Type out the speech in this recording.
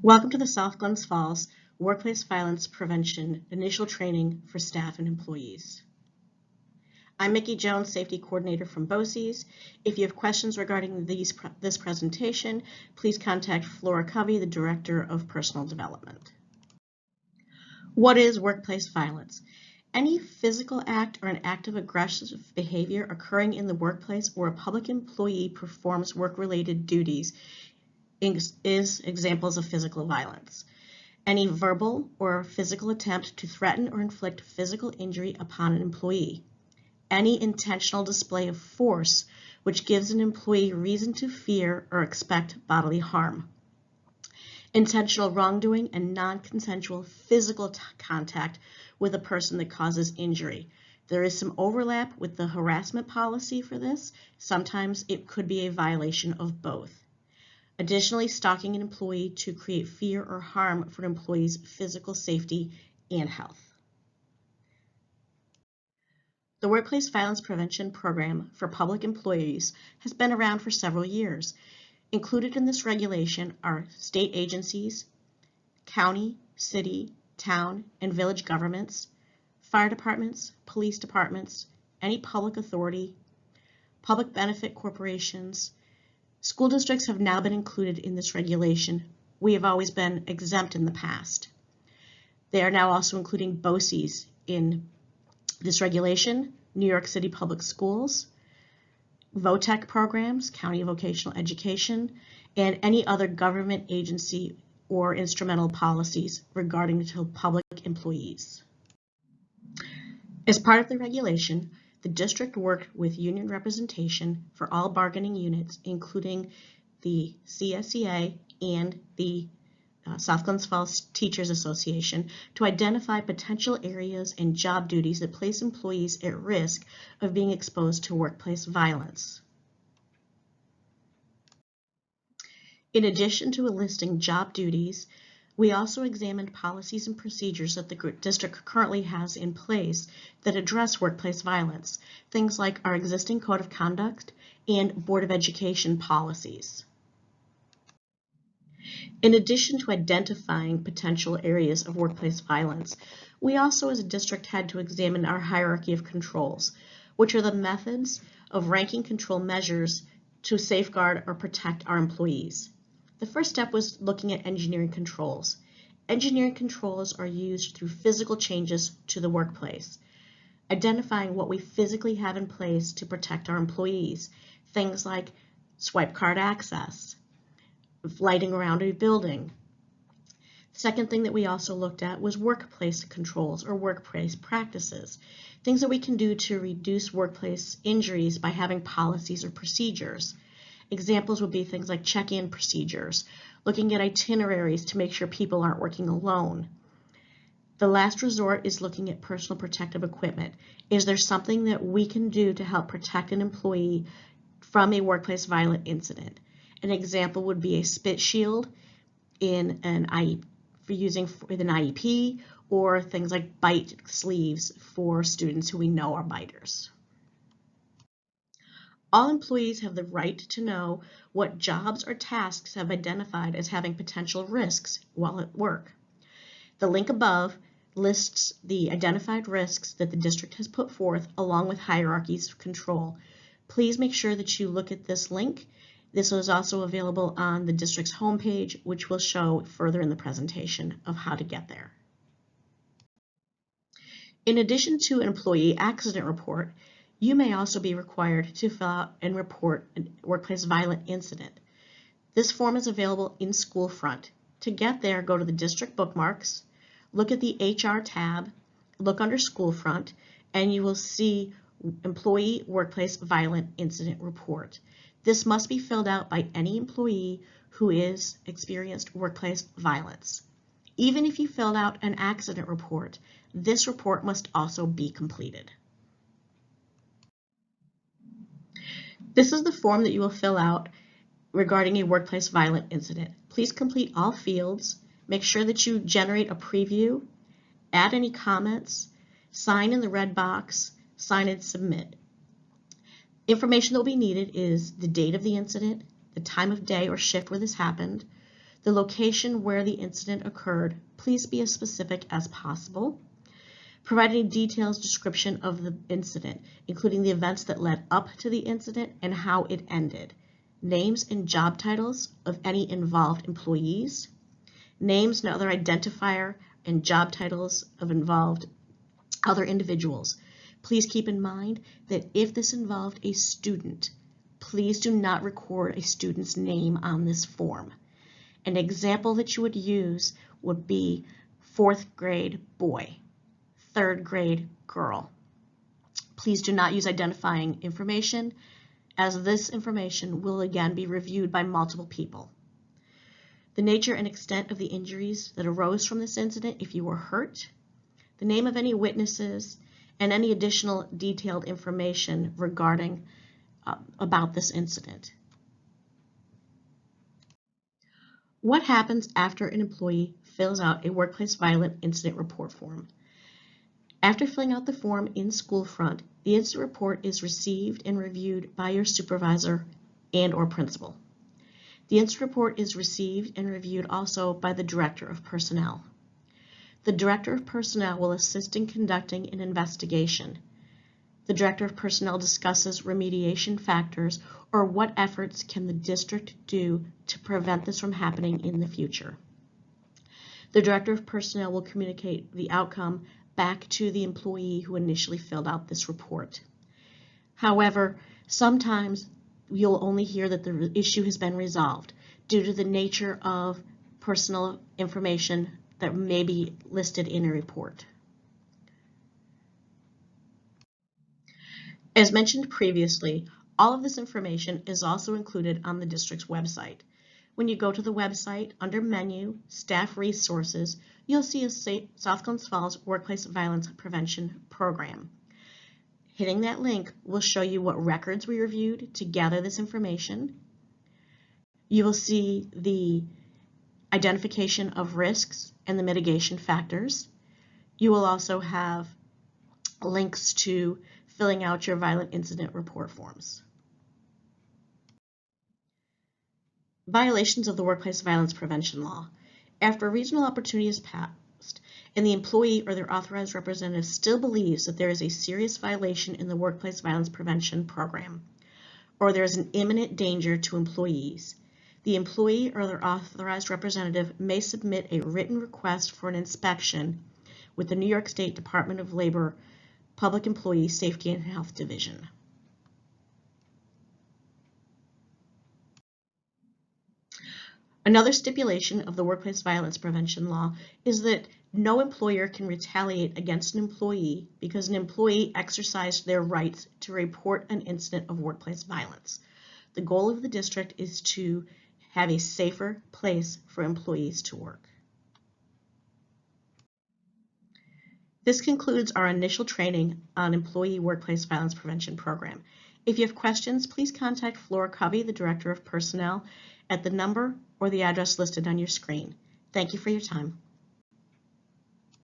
Welcome to the South Glens Falls Workplace Violence Prevention Initial Training for Staff and Employees. I'm Mickey Jones, Safety Coordinator from BOCES. If you have questions regarding this presentation, please contact Flora Covey, the Director of Personal Development. What is workplace violence? Any physical act or an act of aggressive behavior occurring in the workplace where a public employee performs work-related duties is examples of physical violence. Any verbal or physical attempt to threaten or inflict physical injury upon an employee. Any intentional display of force which gives an employee reason to fear or expect bodily harm. Intentional wrongdoing and non-consensual physical contact with a person that causes injury. There is some overlap with the harassment policy for this. Sometimes it could be a violation of both. Additionally, stalking an employee to create fear or harm for an employee's physical safety and health. The Workplace Violence Prevention Program for public employees has been around for several years. Included in this regulation are state agencies, county, city, town, and village governments, fire departments, police departments, any public authority, public benefit corporations. School districts have now been included in this regulation. We have always been exempt in the past. They are now also including BOCES in this regulation, New York City Public Schools, VOTEC programs, County Vocational Education, and any other government agency or instrumental policies regarding to public employees. As part of the regulation, the district worked with union representation for all bargaining units, including the CSEA and the South Glens Falls Teachers Association, to identify potential areas and job duties that place employees at risk of being exposed to workplace violence. In addition to listing job duties, we also examined policies and procedures that the district currently has in place that address workplace violence, things like our existing Code of Conduct and Board of Education policies. In addition to identifying potential areas of workplace violence, we also as a district had to examine our hierarchy of controls, which are the methods of ranking control measures to safeguard or protect our employees. The first step was looking at engineering controls. Engineering controls are used through physical changes to the workplace, identifying what we physically have in place to protect our employees, things like swipe card access, lighting around a building. The second thing that we also looked at was workplace controls or workplace practices, things that we can do to reduce workplace injuries by having policies or procedures. Examples would be things like check-in procedures, looking at itineraries to make sure people aren't working alone. The last resort is looking at personal protective equipment. Is there something that we can do to help protect an employee from a workplace violent incident? An example would be a spit shield in an IEP, or things like bite sleeves for students who we know are biters. All employees have the right to know what jobs or tasks have identified as having potential risks while at work. The link above lists the identified risks that the district has put forth along with hierarchies of control. Please make sure that you look at this link. This is also available on the district's homepage, which will show further in the presentation of how to get there. In addition to an employee accident report, you may also be required to fill out and report a workplace violent incident. This form is available in School Front. To get there, go to the district bookmarks, look at the HR tab, look under School Front, and you will see Employee Workplace Violent Incident Report. This must be filled out by any employee who is experienced workplace violence. Even if you filled out an accident report, this report must also be completed. This is the form that you will fill out regarding a workplace violent incident. Please complete all fields, make sure that you generate a preview, add any comments, sign in the red box, sign and submit. Information that will be needed is the date of the incident, the time of day or shift where this happened, the location where the incident occurred, please be as specific as possible. Provide a detailed description of the incident, including the events that led up to the incident and how it ended. Names and job titles of any involved employees. Names and other identifier and job titles of involved other individuals. Please keep in mind that if this involved a student, please do not record a student's name on this form. An example that you would use would be 4th grade boy, 3rd grade girl. Please do not use identifying information, as this information will again be reviewed by multiple people. The nature and extent of the injuries that arose from this incident if you were hurt, the name of any witnesses, and any additional detailed information regarding about this incident. What happens after an employee fills out a workplace violent incident report form? After filling out the form in Schoolfront, the incident report is received and reviewed by your supervisor and/or principal. The incident report is received and reviewed also by the Director of Personnel. The Director of Personnel will assist in conducting an investigation. The Director of Personnel discusses remediation factors or what efforts can the district do to prevent this from happening in the future. The Director of Personnel will communicate the outcome back to the employee who initially filled out this report. However, sometimes you'll only hear that the issue has been resolved due to the nature of personal information that may be listed in a report. As mentioned previously, all of this information is also included on the district's website. When you go to the website, under Menu, Staff Resources, you'll see a South Glens Falls Workplace Violence Prevention Program. Hitting that link will show you what records we reviewed to gather this information. You will see the identification of risks and the mitigation factors. You will also have links to filling out your violent incident report forms. Violations of the Workplace Violence Prevention Law. After a reasonable opportunity is passed and the employee or their authorized representative still believes that there is a serious violation in the Workplace Violence Prevention Program, or there is an imminent danger to employees, the employee or their authorized representative may submit a written request for an inspection with the New York State Department of Labor Public Employee Safety and Health Division. Another stipulation of the Workplace Violence Prevention Law is that no employer can retaliate against an employee because an employee exercised their rights to report an incident of workplace violence. The goal of the district is to have a safer place for employees to work. This concludes our initial training on Employee Workplace Violence Prevention Program. If you have questions, please contact Flora Covey, the Director of Personnel, at the number or the address listed on your screen. Thank you for your time.